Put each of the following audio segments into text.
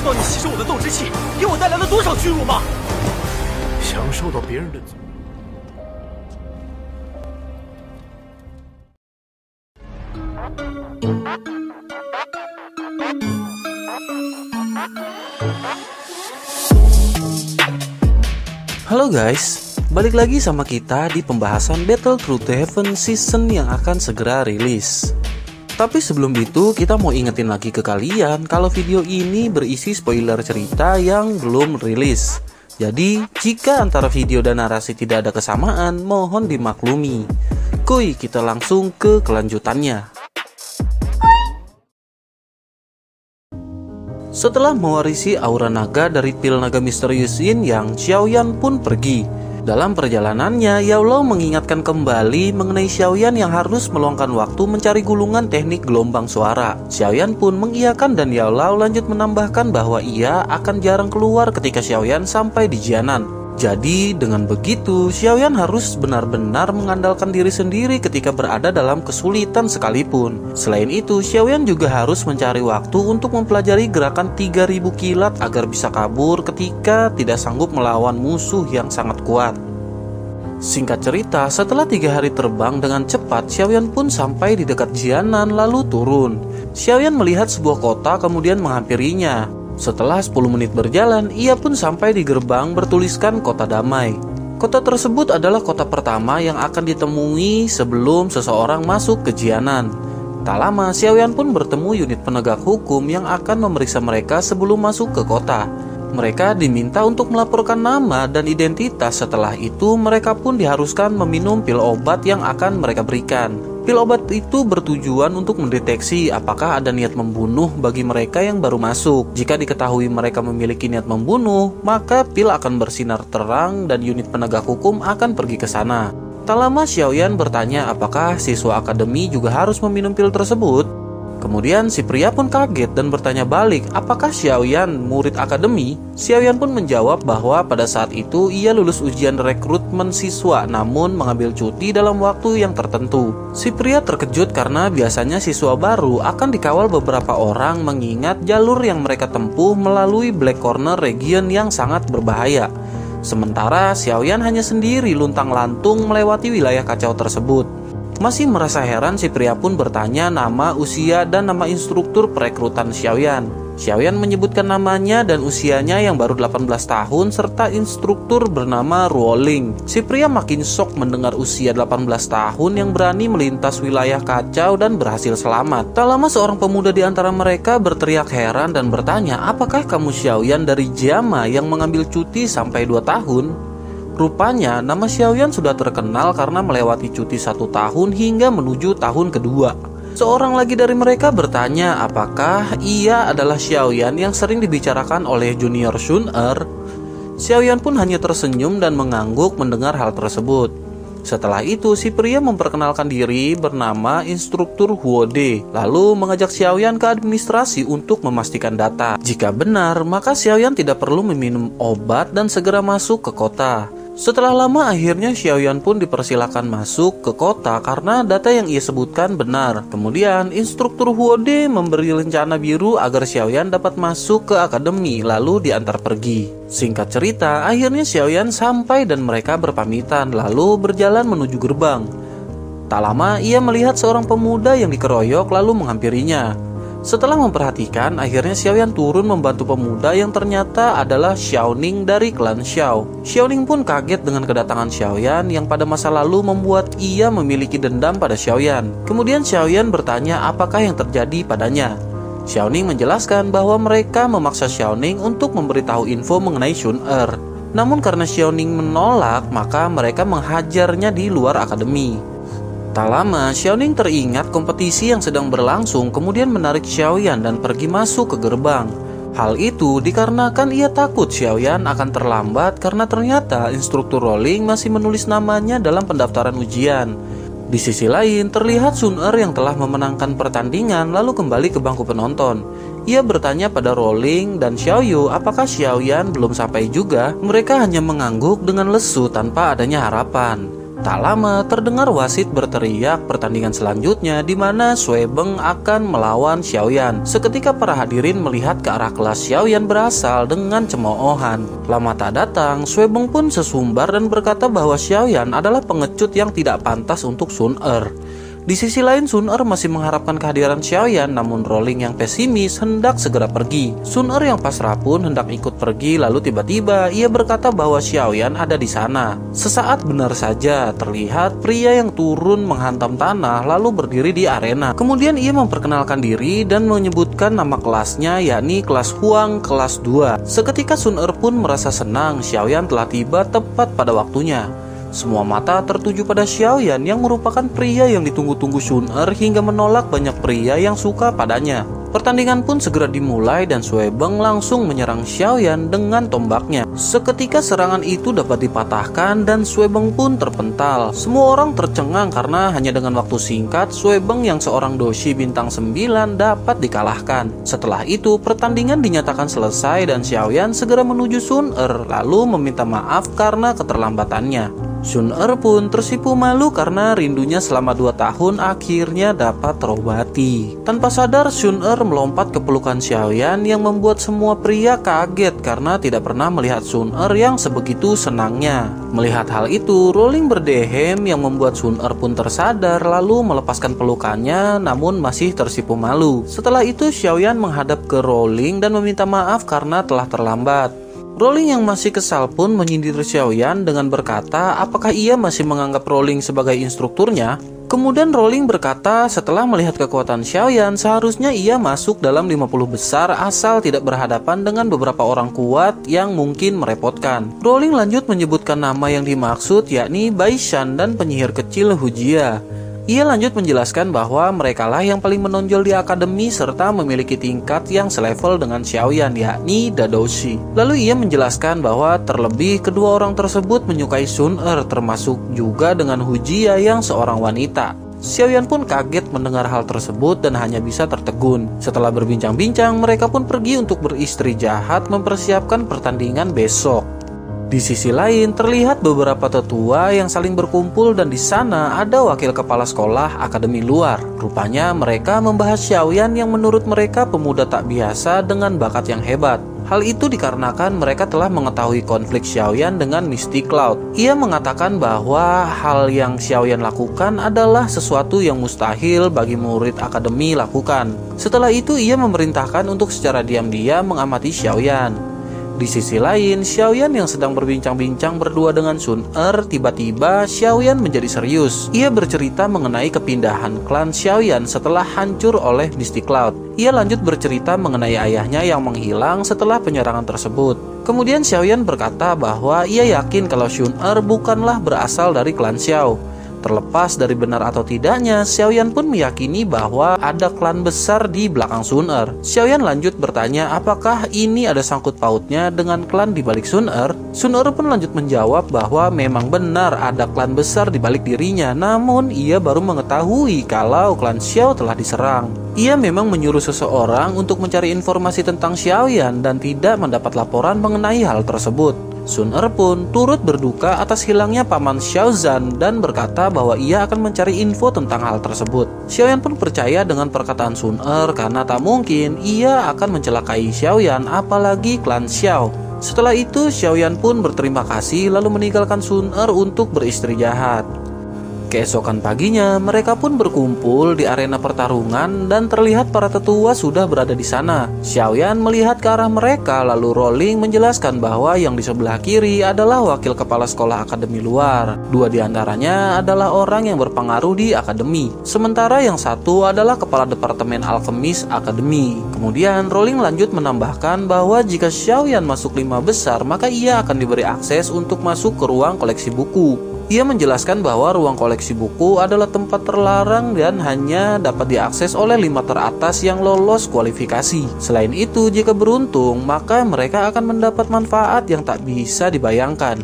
道你吸收我的斗之气，给我带来了多少屈辱吗？享受到别人的。Halo guys, balik lagi sama kita di pembahasan Battle Through the Heaven season yang akan segera rilis. Tapi sebelum itu kita mau ingetin lagi ke kalian kalau video ini berisi spoiler cerita yang belum rilis. Jadi jika antara video dan narasi tidak ada kesamaan, mohon dimaklumi. Kuy, kita langsung ke kelanjutannya. Setelah mewarisi aura naga dari pil naga misterius Yin Yang, Xiaoyan pun pergi. Dalam perjalanannya, Yao Lao mengingatkan kembali mengenai Xiaoyan yang harus meluangkan waktu mencari gulungan teknik gelombang suara. Xiaoyan pun mengiyakan dan Yao Lao lanjut menambahkan bahwa ia akan jarang keluar ketika Xiaoyan sampai di Jianan. Jadi dengan begitu, Xiaoyan harus benar-benar mengandalkan diri sendiri ketika berada dalam kesulitan sekalipun. Selain itu, Xiaoyan juga harus mencari waktu untuk mempelajari gerakan 3000 kilat agar bisa kabur ketika tidak sanggup melawan musuh yang sangat kuat. Singkat cerita, setelah 3 hari terbang dengan cepat, Xiaoyan pun sampai di dekat Jianan lalu turun. Xiaoyan melihat sebuah kota kemudian menghampirinya. Setelah 10 menit berjalan, ia pun sampai di gerbang bertuliskan Kota Damai. Kota tersebut adalah kota pertama yang akan ditemui sebelum seseorang masuk ke Jianan. Tak lama, Xiaoyan pun bertemu unit penegak hukum yang akan memeriksa mereka sebelum masuk ke kota. Mereka diminta untuk melaporkan nama dan identitas. Setelah itu, mereka pun diharuskan meminum pil obat yang akan mereka berikan. Pil obat itu bertujuan untuk mendeteksi apakah ada niat membunuh bagi mereka yang baru masuk. Jika diketahui mereka memiliki niat membunuh, maka pil akan bersinar terang dan unit penegak hukum akan pergi ke sana. Tak lama Xiaoyan bertanya apakah siswa akademi juga harus meminum pil tersebut. Kemudian si pria pun kaget dan bertanya balik, apakah Xiaoyan murid akademi? Xiaoyan pun menjawab bahwa pada saat itu ia lulus ujian rekrutmen siswa namun mengambil cuti dalam waktu yang tertentu. Si pria terkejut karena biasanya siswa baru akan dikawal beberapa orang mengingat jalur yang mereka tempuh melalui Black Corner region yang sangat berbahaya. Sementara Xiaoyan hanya sendiri luntang-lantung melewati wilayah kacau tersebut. Masih merasa heran, si pria pun bertanya nama, usia, dan nama instruktur perekrutan Xiaoyan. Xiaoyan menyebutkan namanya dan usianya yang baru 18 tahun serta instruktur bernama Ruoling. Si pria makin shock mendengar usia 18 tahun yang berani melintas wilayah kacau dan berhasil selamat. Tak lama seorang pemuda di antara mereka berteriak heran dan bertanya, apakah kamu Xiaoyan dari Jiama yang mengambil cuti sampai 2 tahun? Rupanya nama Xiaoyan sudah terkenal karena melewati cuti 1 tahun hingga menuju tahun kedua. Seorang lagi dari mereka bertanya apakah ia adalah Xiaoyan yang sering dibicarakan oleh junior Sun-er. Xiaoyan pun hanya tersenyum dan mengangguk mendengar hal tersebut. Setelah itu si pria memperkenalkan diri bernama instruktur Huode, lalu mengajak Xiaoyan ke administrasi untuk memastikan data. Jika benar, maka Xiaoyan tidak perlu meminum obat dan segera masuk ke kota. Setelah lama akhirnya Xiaoyan pun dipersilakan masuk ke kota karena data yang ia sebutkan benar. Kemudian instruktur Huode memberi lencana biru agar Xiaoyan dapat masuk ke akademi lalu diantar pergi. Singkat cerita, akhirnya Xiaoyan sampai dan mereka berpamitan lalu berjalan menuju gerbang. Tak lama ia melihat seorang pemuda yang dikeroyok lalu menghampirinya. Setelah memperhatikan, akhirnya Xiaoyan turun membantu pemuda yang ternyata adalah Xiaoning dari klan Xiao. Xiaoning pun kaget dengan kedatangan Xiaoyan yang pada masa lalu membuat ia memiliki dendam pada Xiaoyan. Kemudian Xiaoyan bertanya apakah yang terjadi padanya. Xiaoning menjelaskan bahwa mereka memaksa Xiaoning untuk memberitahu info mengenai Sun-er. Namun karena Xiaoning menolak, maka mereka menghajarnya di luar akademi. Tak lama, Xiaoning teringat kompetisi yang sedang berlangsung, kemudian menarik Xiaoyan dan pergi masuk ke gerbang. Hal itu dikarenakan ia takut Xiaoyan akan terlambat karena ternyata instruktur Ruoling masih menulis namanya dalam pendaftaran ujian. Di sisi lain, terlihat Sun-er yang telah memenangkan pertandingan lalu kembali ke bangku penonton. Ia bertanya pada Ruoling dan Xiaoyu apakah Xiaoyan belum sampai juga. Mereka hanya mengangguk dengan lesu tanpa adanya harapan. Tak lama terdengar wasit berteriak pertandingan selanjutnya di mana Suebeng akan melawan Xiaoyan. Seketika para hadirin melihat ke arah kelas Xiaoyan berasal dengan cemoohan. Lama tak datang, Suebeng pun sesumbar dan berkata bahwa Xiaoyan adalah pengecut yang tidak pantas untuk Sun Er. Di sisi lain, Sun Er masih mengharapkan kehadiran Xiaoyan, namun Rowling yang pesimis hendak segera pergi. Sun Er yang pasrah pun hendak ikut pergi, lalu tiba-tiba ia berkata bahwa Xiaoyan ada di sana. Sesaat benar saja terlihat pria yang turun menghantam tanah lalu berdiri di arena. Kemudian ia memperkenalkan diri dan menyebutkan nama kelasnya, yakni kelas Huang kelas 2. Seketika Sun Er pun merasa senang Xiaoyan telah tiba tepat pada waktunya. Semua mata tertuju pada Xiaoyan yang merupakan pria yang ditunggu-tunggu Sun Er hingga menolak banyak pria yang suka padanya. Pertandingan pun segera dimulai dan Suebeng langsung menyerang Xiaoyan dengan tombaknya. Seketika serangan itu dapat dipatahkan dan Suebeng pun terpental. Semua orang tercengang karena hanya dengan waktu singkat Suebeng yang seorang doshi bintang 9 dapat dikalahkan. Setelah itu pertandingan dinyatakan selesai dan Xiaoyan segera menuju Sun Er lalu meminta maaf karena keterlambatannya. Sun Er pun tersipu malu karena rindunya selama 2 tahun akhirnya dapat terobati. Tanpa sadar Sun Er melompat ke pelukan Xiaoyan yang membuat semua pria kaget karena tidak pernah melihat Sun Er yang sebegitu senangnya. Melihat hal itu, Rowling berdehem yang membuat Sun Er pun tersadar lalu melepaskan pelukannya namun masih tersipu malu. Setelah itu Xiaoyan menghadap ke Rowling dan meminta maaf karena telah terlambat. Rowling yang masih kesal pun menyindir Xiaoyan dengan berkata apakah ia masih menganggap Rowling sebagai instrukturnya. Kemudian Rowling berkata setelah melihat kekuatan Xiaoyan seharusnya ia masuk dalam 50 besar asal tidak berhadapan dengan beberapa orang kuat yang mungkin merepotkan. Rowling lanjut menyebutkan nama yang dimaksud yakni Bai Shan dan penyihir kecil Hujia. Ia lanjut menjelaskan bahwa merekalah yang paling menonjol di akademi serta memiliki tingkat yang selevel dengan Xiaoyan yakni Dadoshi. Lalu ia menjelaskan bahwa terlebih kedua orang tersebut menyukai Sun Er termasuk juga dengan Hujia yang seorang wanita. Xiaoyan pun kaget mendengar hal tersebut dan hanya bisa tertegun. Setelah berbincang-bincang mereka pun pergi untuk beristri jahat mempersiapkan pertandingan besok. Di sisi lain terlihat beberapa tetua yang saling berkumpul dan di sana ada wakil kepala sekolah akademi luar. Rupanya mereka membahas Xiaoyan yang menurut mereka pemuda tak biasa dengan bakat yang hebat. Hal itu dikarenakan mereka telah mengetahui konflik Xiaoyan dengan Misty Cloud. Ia mengatakan bahwa hal yang Xiaoyan lakukan adalah sesuatu yang mustahil bagi murid akademi lakukan. Setelah itu ia memerintahkan untuk secara diam-diam mengamati Xiaoyan. Di sisi lain, Xiaoyan yang sedang berbincang-bincang berdua dengan Sun Er, tiba-tiba Xiaoyan menjadi serius. Ia bercerita mengenai kepindahan klan Xiaoyan setelah hancur oleh Misty Cloud. Ia lanjut bercerita mengenai ayahnya yang menghilang setelah penyerangan tersebut. Kemudian Xiaoyan berkata bahwa ia yakin kalau Sun Er bukanlah berasal dari klan Xiao. Terlepas dari benar atau tidaknya, Xiaoyan pun meyakini bahwa ada klan besar di belakang Sun Er. Xiaoyan lanjut bertanya apakah ini ada sangkut pautnya dengan klan di balik Sun Er. Sun Er pun lanjut menjawab bahwa memang benar ada klan besar di balik dirinya, namun ia baru mengetahui kalau klan Xiao telah diserang. Ia memang menyuruh seseorang untuk mencari informasi tentang Xiaoyan dan tidak mendapat laporan mengenai hal tersebut. Sun Er pun turut berduka atas hilangnya paman Xiaozan dan berkata bahwa ia akan mencari info tentang hal tersebut. Xiaoyan pun percaya dengan perkataan Sun Er karena tak mungkin ia akan mencelakai Xiaoyan apalagi klan Xiao. Setelah itu Xiaoyan pun berterima kasih lalu meninggalkan Sun Er untuk beristri jahat. Keesokan paginya, mereka pun berkumpul di arena pertarungan dan terlihat para tetua sudah berada di sana. Xiaoyan melihat ke arah mereka, lalu Rowling menjelaskan bahwa yang di sebelah kiri adalah wakil kepala sekolah akademi luar. Dua di antaranya adalah orang yang berpengaruh di akademi, sementara yang satu adalah kepala departemen alkemis akademi. Kemudian Rowling lanjut menambahkan bahwa jika Xiaoyan masuk 5 besar, maka ia akan diberi akses untuk masuk ke ruang koleksi buku. Ia menjelaskan bahwa ruang koleksi buku adalah tempat terlarang dan hanya dapat diakses oleh 5 teratas yang lolos kualifikasi. Selain itu, jika beruntung, maka mereka akan mendapat manfaat yang tak bisa dibayangkan.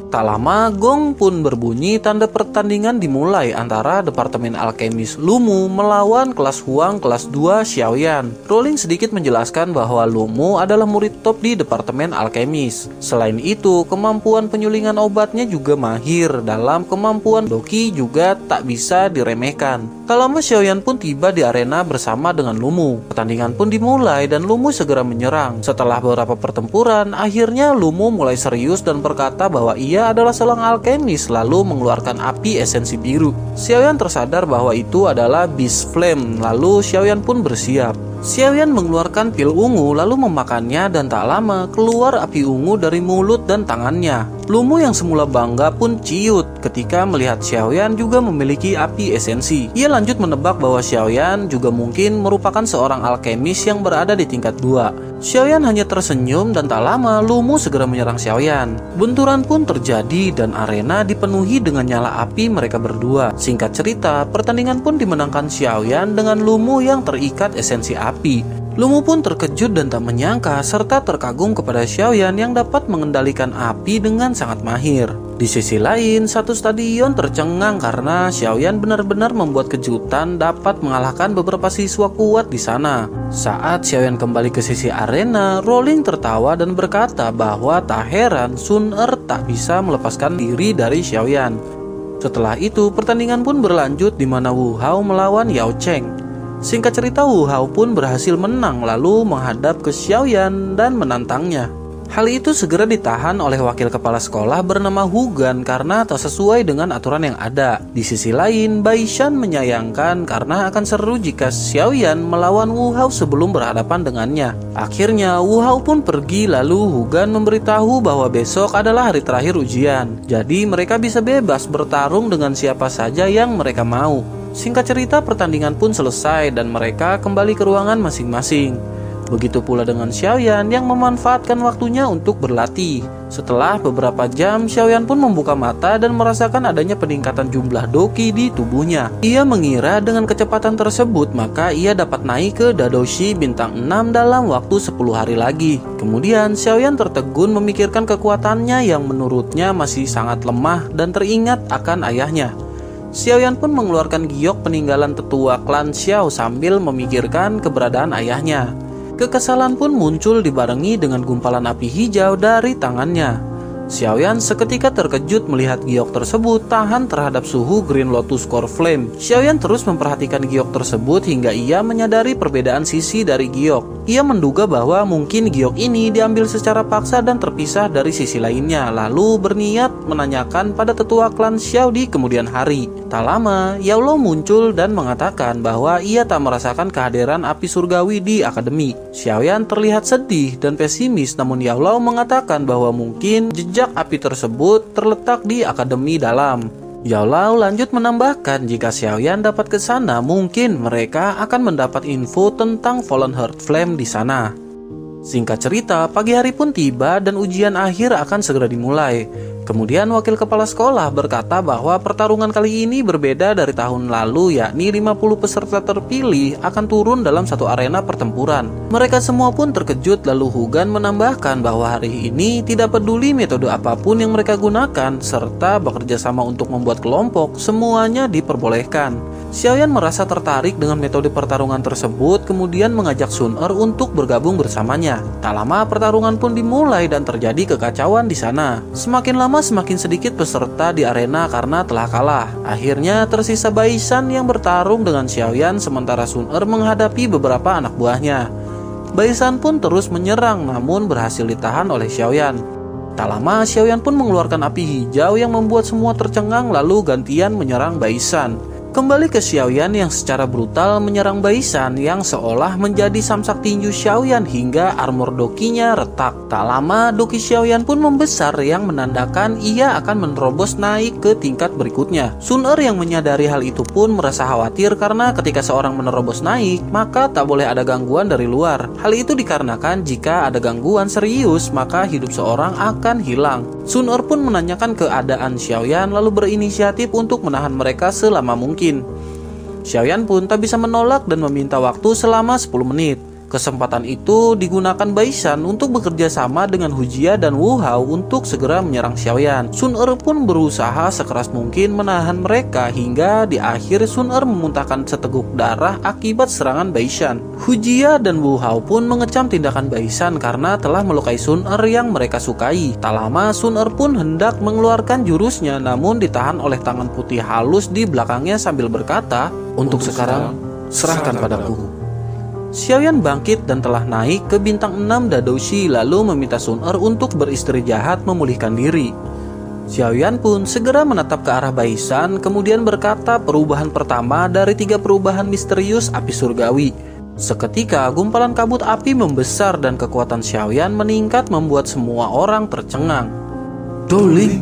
Tak lama, gong pun berbunyi tanda pertandingan dimulai antara Departemen Alkemis Lumu melawan kelas Huang kelas 2 Xiaoyan. Rowling sedikit menjelaskan bahwa Lumu adalah murid top di Departemen Alkemis. Selain itu, kemampuan penyulingan obatnya juga mahir. Dalam kemampuan Doki juga tak bisa diremehkan. Tak lama Xiaoyan pun tiba di arena bersama dengan Lumu. Pertandingan pun dimulai dan Lumu segera menyerang. Setelah beberapa pertempuran, akhirnya Lumu mulai serius dan berkata bahwa ia adalah seorang alkemis, lalu mengeluarkan api esensi biru. Xiaoyan tersadar bahwa itu adalah Beast Flame, lalu Xiaoyan pun bersiap. Xiaoyan mengeluarkan pil ungu lalu memakannya dan tak lama keluar api ungu dari mulut dan tangannya. Lumu yang semula bangga pun ciut ketika melihat Xiaoyan juga memiliki api esensi. Ia lanjut menebak bahwa Xiaoyan juga mungkin merupakan seorang alkemis yang berada di tingkat 2. Xiaoyan hanya tersenyum dan tak lama Lumu segera menyerang Xiaoyan. Benturan pun terjadi dan arena dipenuhi dengan nyala api mereka berdua. Singkat cerita, pertandingan pun dimenangkan Xiaoyan dengan Lumu yang terikat esensi api. Lumu pun terkejut dan tak menyangka serta terkagum kepada Xiaoyan yang dapat mengendalikan api dengan sangat mahir. Di sisi lain, satu stadion tercengang karena Xiaoyan benar-benar membuat kejutan dapat mengalahkan beberapa siswa kuat di sana. Saat Xiaoyan kembali ke sisi arena, Rowling tertawa dan berkata bahwa tak heran Sun Er tak bisa melepaskan diri dari Xiaoyan. Setelah itu, pertandingan pun berlanjut di mana Wu Hao melawan Yao Cheng. Singkat cerita, Wu Hao pun berhasil menang lalu menghadap ke Xiaoyan dan menantangnya. Hal itu segera ditahan oleh wakil kepala sekolah bernama Hugan karena tak sesuai dengan aturan yang ada. Di sisi lain, Bai Shan menyayangkan karena akan seru jika Xiaoyan melawan Wu Hao sebelum berhadapan dengannya. Akhirnya Wu Hao pun pergi lalu Hugan memberitahu bahwa besok adalah hari terakhir ujian. Jadi mereka bisa bebas bertarung dengan siapa saja yang mereka mau. Singkat cerita, pertandingan pun selesai dan mereka kembali ke ruangan masing-masing. Begitu pula dengan Xiaoyan yang memanfaatkan waktunya untuk berlatih. Setelah beberapa jam, Xiaoyan pun membuka mata dan merasakan adanya peningkatan jumlah doki di tubuhnya. Ia mengira dengan kecepatan tersebut maka ia dapat naik ke Dadoshi bintang 6 dalam waktu 10 hari lagi. Kemudian Xiaoyan tertegun memikirkan kekuatannya yang menurutnya masih sangat lemah dan teringat akan ayahnya. Xiaoyan pun mengeluarkan giok peninggalan tetua klan Xiao sambil memikirkan keberadaan ayahnya. Kekesalan pun muncul dibarengi dengan gumpalan api hijau dari tangannya. Xiaoyan seketika terkejut melihat giok tersebut tahan terhadap suhu Green Lotus Core Flame. Xiaoyan terus memperhatikan giok tersebut hingga ia menyadari perbedaan sisi dari giok. Ia menduga bahwa mungkin giok ini diambil secara paksa dan terpisah dari sisi lainnya, lalu berniat menanyakan pada tetua klan Xiao di kemudian hari. Tak lama, Yao Lo muncul dan mengatakan bahwa ia tak merasakan kehadiran api surgawi di akademi. Xiaoyan terlihat sedih dan pesimis, namun Yao Lo mengatakan bahwa mungkin jejak api tersebut terletak di akademi dalam. Yao Lo lanjut menambahkan jika Xiaoyan dapat ke sana, mungkin mereka akan mendapat info tentang Fallen Heart Flame di sana. Singkat cerita, pagi hari pun tiba dan ujian akhir akan segera dimulai. Kemudian wakil kepala sekolah berkata bahwa pertarungan kali ini berbeda dari tahun lalu, yakni 50 peserta terpilih akan turun dalam satu arena pertempuran. Mereka semua pun terkejut lalu Hugan menambahkan bahwa hari ini tidak peduli metode apapun yang mereka gunakan serta bekerja sama untuk membuat kelompok, semuanya diperbolehkan. Xiaoyan merasa tertarik dengan metode pertarungan tersebut kemudian mengajak Sun Er untuk bergabung bersamanya. Tak lama pertarungan pun dimulai dan terjadi kekacauan di sana. Semakin lama semakin sedikit peserta di arena karena telah kalah. Akhirnya tersisa Bai Shan yang bertarung dengan Xiaoyan sementara Sun Er menghadapi beberapa anak buahnya. Bai Shan pun terus menyerang namun berhasil ditahan oleh Xiaoyan. Tak lama Xiaoyan pun mengeluarkan api hijau yang membuat semua tercengang lalu gantian menyerang Bai Shan. Kembali ke Xiaoyan yang secara brutal menyerang Bai Shan yang seolah menjadi samsak tinju Xiaoyan hingga armor dokinya retak. Tak lama doki Xiaoyan pun membesar yang menandakan ia akan menerobos naik ke tingkat berikutnya. Sun Er yang menyadari hal itu pun merasa khawatir karena ketika seorang menerobos naik maka tak boleh ada gangguan dari luar. Hal itu dikarenakan jika ada gangguan serius maka hidup seorang akan hilang. Sun Er pun menanyakan keadaan Xiaoyan lalu berinisiatif untuk menahan mereka selama mungkin. Xiaoyan pun tak bisa menolak dan meminta waktu selama 10 menit. Kesempatan itu digunakan Baishan untuk bekerja sama dengan Hujia dan Wu Hao untuk segera menyerang Xiaoyan. Sun Er pun berusaha sekeras mungkin menahan mereka hingga di akhir Sun Er memuntahkan seteguk darah akibat serangan Baishan. Hujia dan Wu Hao pun mengecam tindakan Baishan karena telah melukai Sun Er yang mereka sukai. Tak lama Sun Er pun hendak mengeluarkan jurusnya, namun ditahan oleh tangan putih halus di belakangnya sambil berkata, "Untuk sekarang serahkan padaku." Xiaoyan bangkit dan telah naik ke bintang 6 Dadoushi lalu meminta Sun Er untuk beristri jahat memulihkan diri. Xiaoyan pun segera menatap ke arah Baishan kemudian berkata perubahan pertama dari 3 perubahan misterius api surgawi. Seketika gumpalan kabut api membesar dan kekuatan Xiaoyan meningkat membuat semua orang tercengang. "Darling,"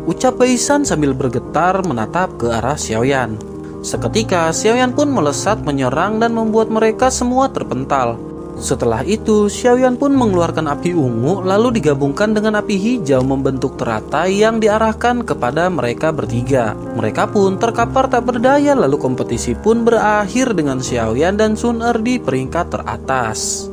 ucap Baishan sambil bergetar menatap ke arah Xiaoyan. Seketika Xiaoyan pun melesat menyerang dan membuat mereka semua terpental. Setelah itu Xiaoyan pun mengeluarkan api ungu lalu digabungkan dengan api hijau membentuk teratai yang diarahkan kepada mereka bertiga. Mereka pun terkapar tak berdaya lalu kompetisi pun berakhir dengan Xiaoyan dan Sun Er di peringkat teratas.